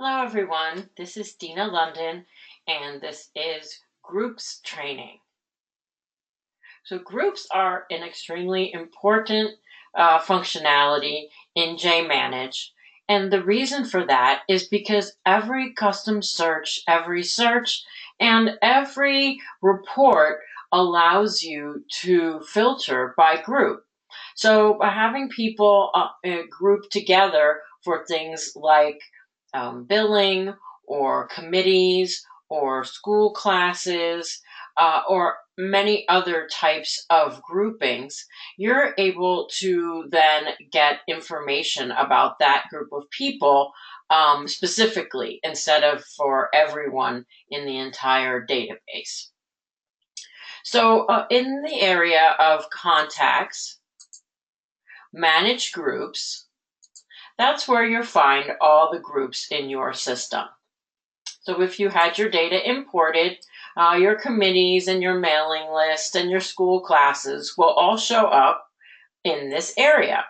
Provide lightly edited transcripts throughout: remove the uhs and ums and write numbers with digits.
Hello everyone, this is Dina London and this is groups training. So groups are an extremely important functionality in JManage, and the reason for that is because every custom search, every search, and every report allows you to filter by group. So by having people grouped together for things like billing or committees or school classes or many other types of groupings, you're able to then get information about that group of people specifically instead of for everyone in the entire database. So in the area of contacts, manage groups, that's where you'll find all the groups in your system. So if you had your data imported, your committees and your mailing list and your school classes will all show up in this area.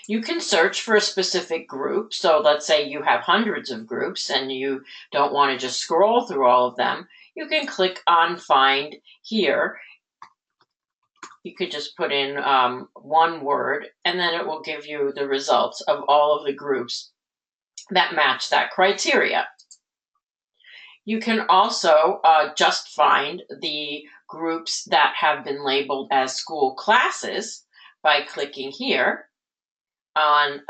You can search for a specific group. So let's say you have hundreds of groups and you don't want to just scroll through all of them. You can click on Find here. You could just put in one word and then it will give you the results of all of the groups that match that criteria. You can also just find the groups that have been labeled as school classes by clicking here on,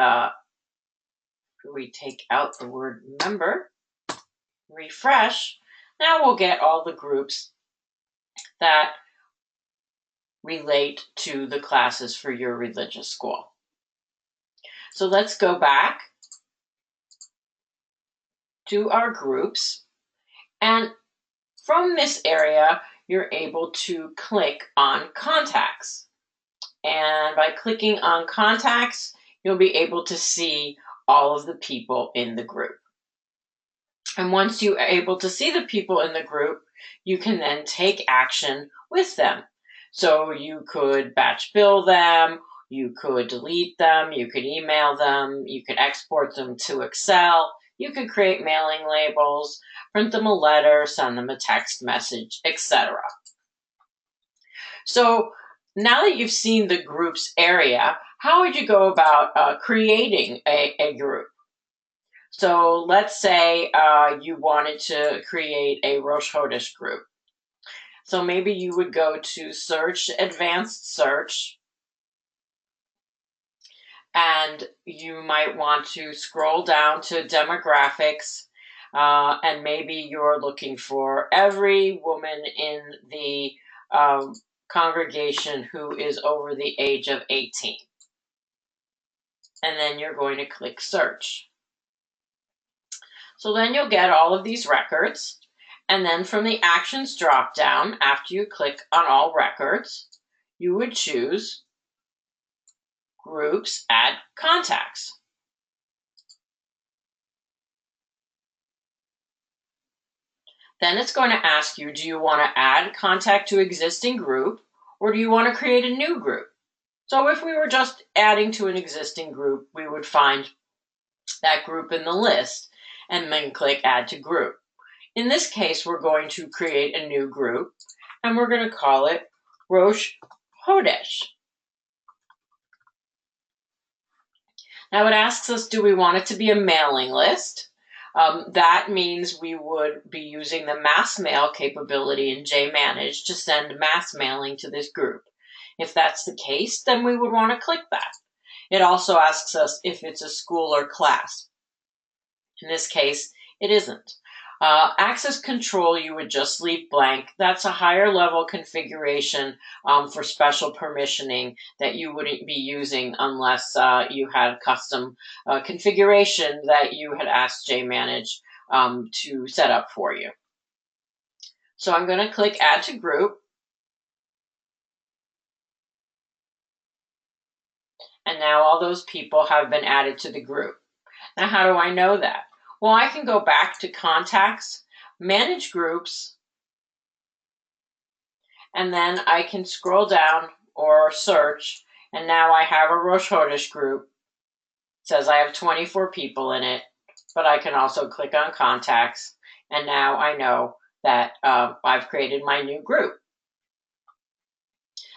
we take out the word member, refresh. Now we'll get all the groups that relate to the classes for your religious school. So let's go back to our groups. And from this area, you're able to click on contacts. And by clicking on contacts, you'll be able to see all of the people in the group. And once you are able to see the people in the group, you can then take action with them. So you could batch bill them, you could delete them, you could email them, you could export them to Excel, you could create mailing labels, print them a letter, send them a text message, etc. So now that you've seen the groups area, how would you go about creating a group? So let's say you wanted to create a Rosh Chodesh group. So maybe you would go to Search, Advanced Search, and you might want to scroll down to Demographics, and maybe you're looking for every woman in the congregation who is over the age of 18. And then you're going to click Search. So then you'll get all of these records. And then from the Actions drop-down, after you click on All Records, you would choose Groups, Add Contacts. Then it's going to ask you, do you want to add contact to existing group, or do you want to create a new group? So if we were just adding to an existing group, we would find that group in the list and then click Add to Group. In this case, we're going to create a new group, and we're going to call it Rosh Chodesh. Now it asks us, do we want it to be a mailing list? That means we would be using the mass mail capability in JManage to send mass mailing to this group. If that's the case, then we would want to click that. It also asks us if it's a school or class. In this case, it isn't. Access control, you would just leave blank. That's a higher level configuration for special permissioning that you wouldn't be using unless you had custom configuration that you had asked JManage to set up for you. So I'm going to click Add to Group. And now all those people have been added to the group. Now, how do I know that? Well, I can go back to Contacts, Manage Groups, and then I can scroll down or search, and now I have a Rosh Chodesh group. It says I have 24 people in it. but I can also click on contacts, and now I know that I've created my new group.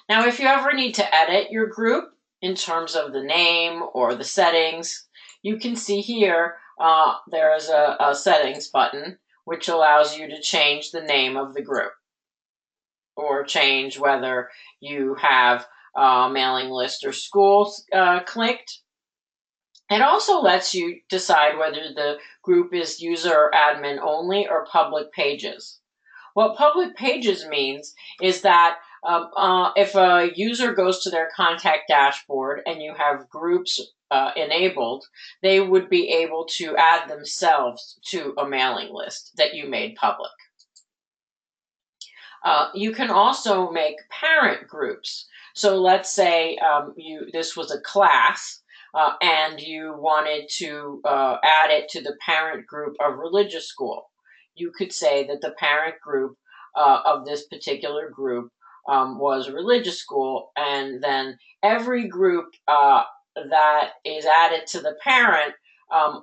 Now, if you ever need to edit your group in terms of the name or the settings, you can see here there is a settings button which allows you to change the name of the group or change whether you have mailing list or schools clicked. It also lets you decide whether the group is user or admin only or public pages. What public pages means is that if a user goes to their contact dashboard and you have groups enabled, they would be able to add themselves to a mailing list that you made public. You can also make parent groups. So let's say this was a class and you wanted to add it to the parent group of religious school. You could say that the parent group of this particular group was religious school, and then every group that is added to the parent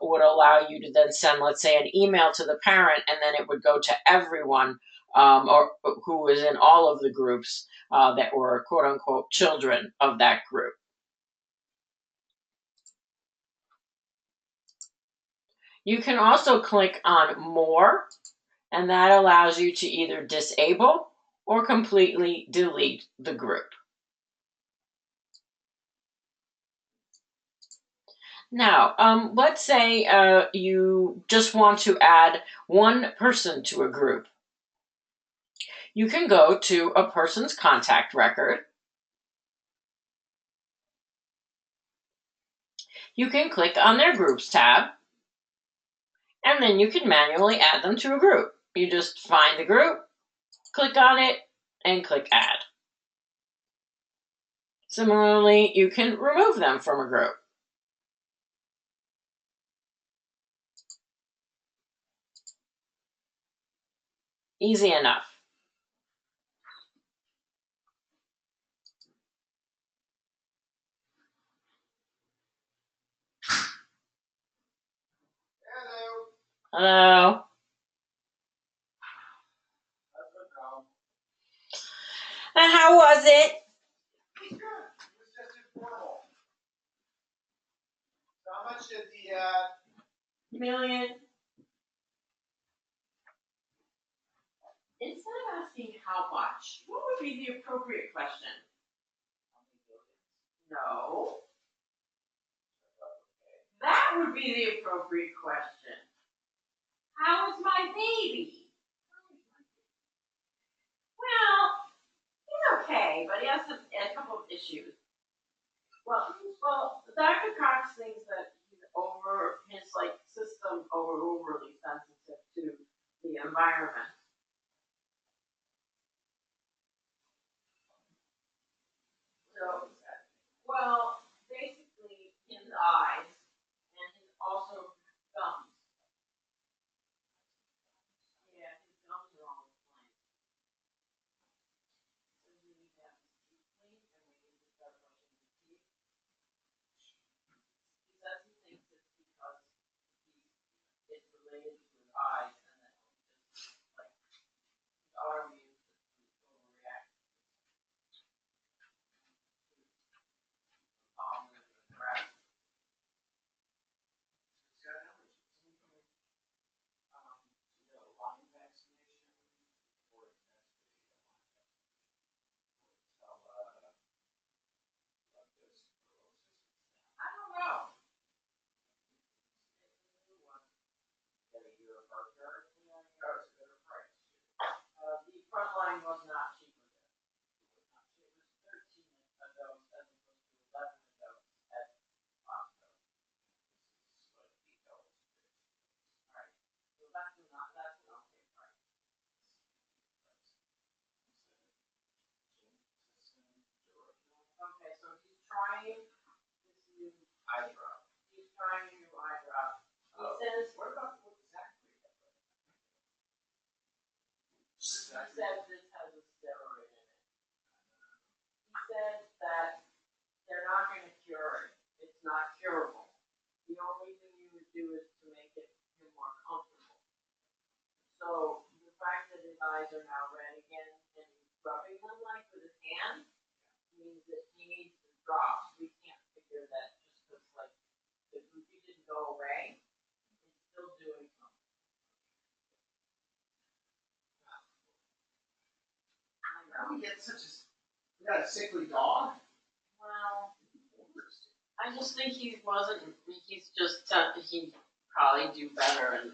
would allow you to then send, let's say, an email to the parent, and then it would go to everyone or who was in all of the groups that were quote unquote children of that group. You can also click on More, and that allows you to either disable or completely delete the group. Now, let's say you just want to add one person to a group. You can go to a person's contact record. You can click on their Groups tab, and then you can manually add them to a group. You just find the group, click on it, and click Add. Similarly, you can remove them from a group. Easy enough. Hello. And how was it? It was just informal. So how much did the Million. Instead of asking how much, what would be the appropriate question? No. That would be the appropriate question. How is my baby? Well, he's okay, but he has a couple of issues. Well, Dr. Cox thinks that his system overly sensitive to the environment. So, well, basically his eyes and his also gums. Yeah, his gums are always blank. So we need to have his teeth cleaned, and we need to start brushing his teeth. He says he thinks it's because it's related to his eyes, and then just like his autoimmune system overreact to pollen and the grass. Lung vaccination or I don't know. Get a year of Harker. Yeah, it's a better price. The front line was not cheaper there. It was 13 a dose as opposed to 11 a dose at Costco. Alright, so that's an okay price. Okay, so he's trying this new eye drop. He's trying a new eye drop. He says, what about what exactly? He said this has a steroid in it. He said that they're not going to cure it. It's not curable. The only thing you would do is to make it eyes are now red again, and rubbing them like with his hand means that he needs to drop. We can't figure that just because like the goofy didn't go away, it's still doing something. How we get such a, we got a sickly dog? Well, I just think he wasn't. He's just he probably do better in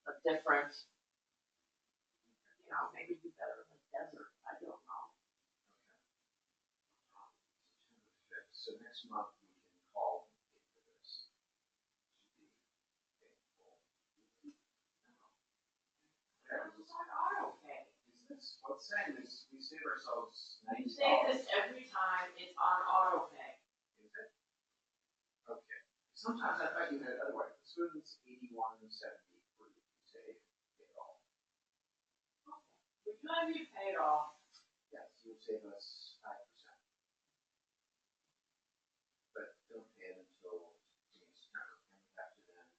a different, maybe do better in the desert. I don't know. September 5th. So next month we can call and pay for this. Should be painful. It's on auto pay. Is this, what's saying is we save ourselves You $90. say this every time. It's on auto pay. Is it? Okay. Sometimes I thought you had it otherwise. This one's 81.70 for you to save it all. Would you have you pay it off? Yes, you'll save us 5%. But don't pay it until September. And we have to then.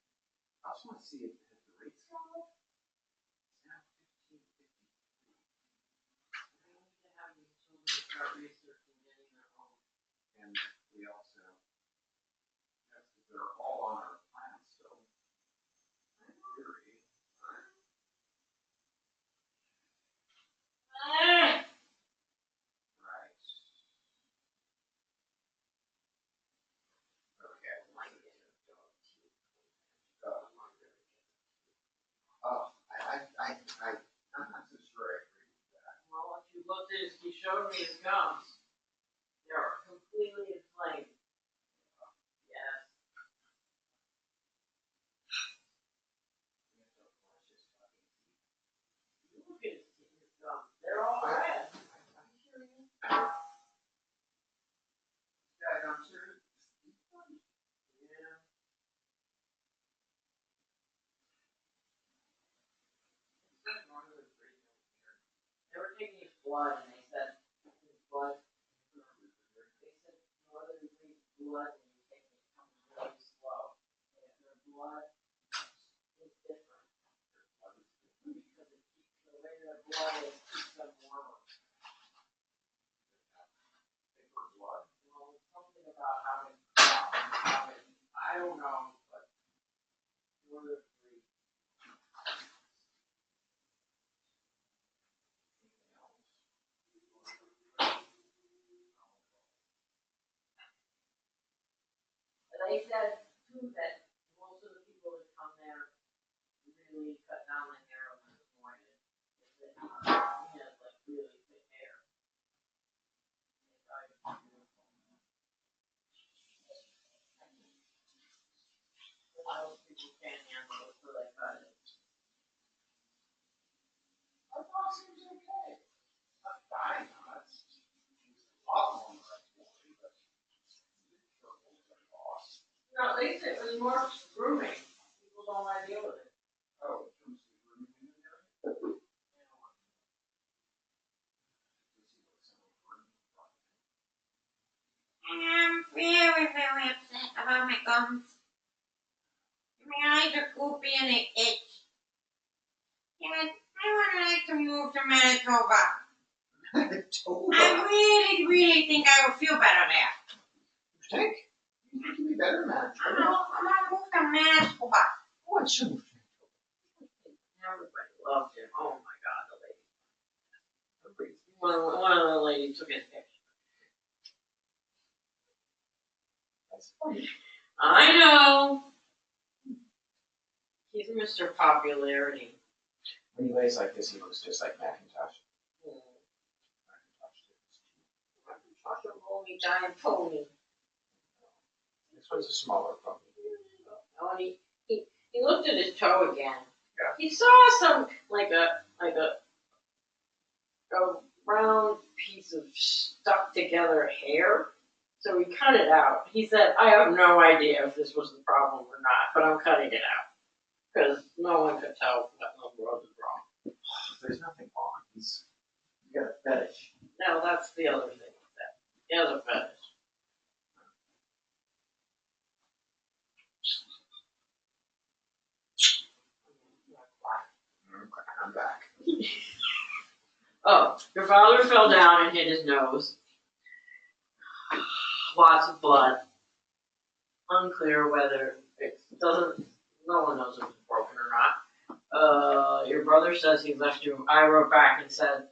I also want to see if the rates go up. It's now 15.53. We need to have these children start researching getting their own. And we also, they're all on our plan still. In theory. Right. Okay. I'm not so sure I agree with that. Well, if you looked at his, he showed me his gums. They're completely inflamed. Yes. Look at his gums. They're all red. I hear you. Yeah, I'm sure. Yeah. They were taking his blood, and they said his blood. They said northern Greek blood, and you take it comes really slow. And their blood is different because it keeps the way their blood is keeps them warmer. Paper blood. Well, something about how it, I don't know, but northern Greek. They said too that most of the people that come there really cut down the hair on this morning. They said he has like really thick hair. They thought he was beautiful. But most people can't handle it, so they cut it. Our dog seems okay. Not dying on us. She's awful on the right way, but careful with our boss. No, they said it was more grooming. People don't want to deal with it. Oh, it comes to grooming in there. I'm very, very upset about my gums. My eyes are goopy and they itch. Dad, I would like to move to Manitoba. I really, really think I would feel better there. You think? You think you'd be better, man? I don't know, I'm gonna move to Manitoba. Oh, I should. Everybody loved him. Oh my God, the lady. One of the ladies took his picture. That's funny. I know. He's Mr. Popularity. When he lays like this, he looks just like Macintosh. Macintosh, a lonely giant pony. This one's a smaller pony. Oh, and he looked at his toe again. Yeah. He saw some like a round piece of stuck together hair. So he cut it out. He said, "I have no idea if this was the problem or not, but I'm cutting it out because no one could tell what was wrong." There's nothing wrong. He's got a fetish. No, that's the other thing with that. He has a fetish. I'm back. Oh, your father fell down and hit his nose. Lots of blood. Unclear whether it doesn't. No one knows if it's broken or not. Your brother says he left you. I wrote back and said,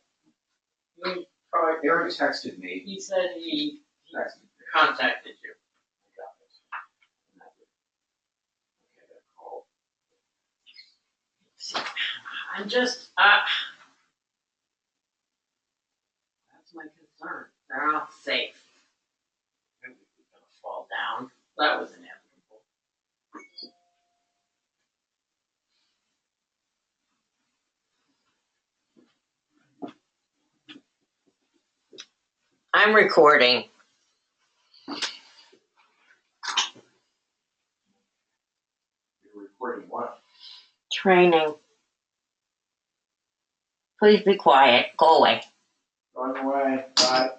Aaron texted me. he said he Texted me. contacted you. I got it. And I did. Okay, I got a call. I'm just, that's my concern. They're not safe. Maybe we're gonna fall down. That was inevitable. I'm recording. You're recording what? Training. Please be quiet. Go away. Going away. Bye.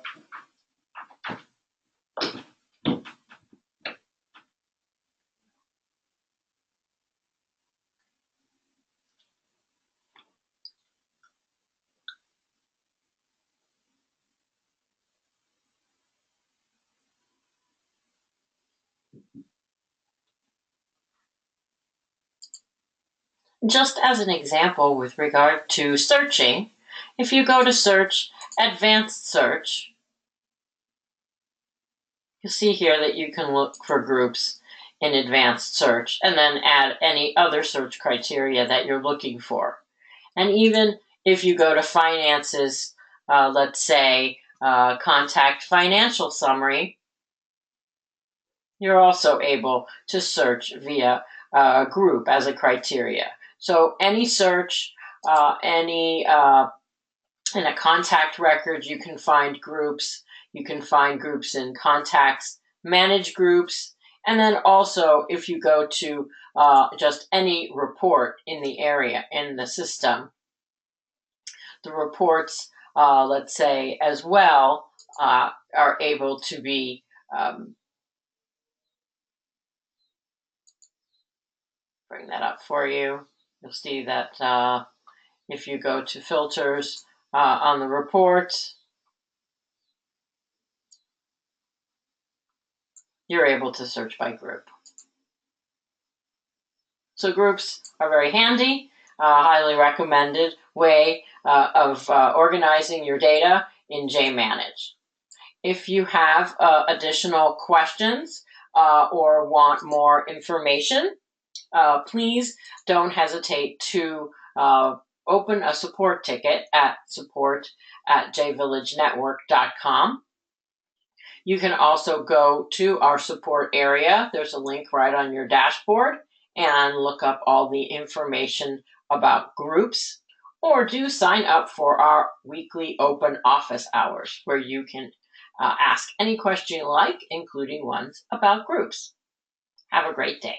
Just as an example with regard to searching, if you go to search, advanced search, you'll see here that you can look for groups in advanced search and then add any other search criteria that you're looking for. And even if you go to finances, let's say contact financial summary, you're also able to search via group as a criteria. So any search, in a contact record, you can find groups. You can find groups in contacts, manage groups, and then also if you go to just any report in the area, in the system, the reports, let's say, as well, are able to be bring that up for you. You'll see that if you go to filters on the report, you're able to search by group. So groups are very handy, highly recommended way of organizing your data in JManage. If you have additional questions or want more information, please don't hesitate to open a support ticket at support@jvillagenetwork.com. You can also go to our support area. There's a link right on your dashboard and look up all the information about groups, or do sign up for our weekly open office hours where you can ask any question you like, including ones about groups. Have a great day.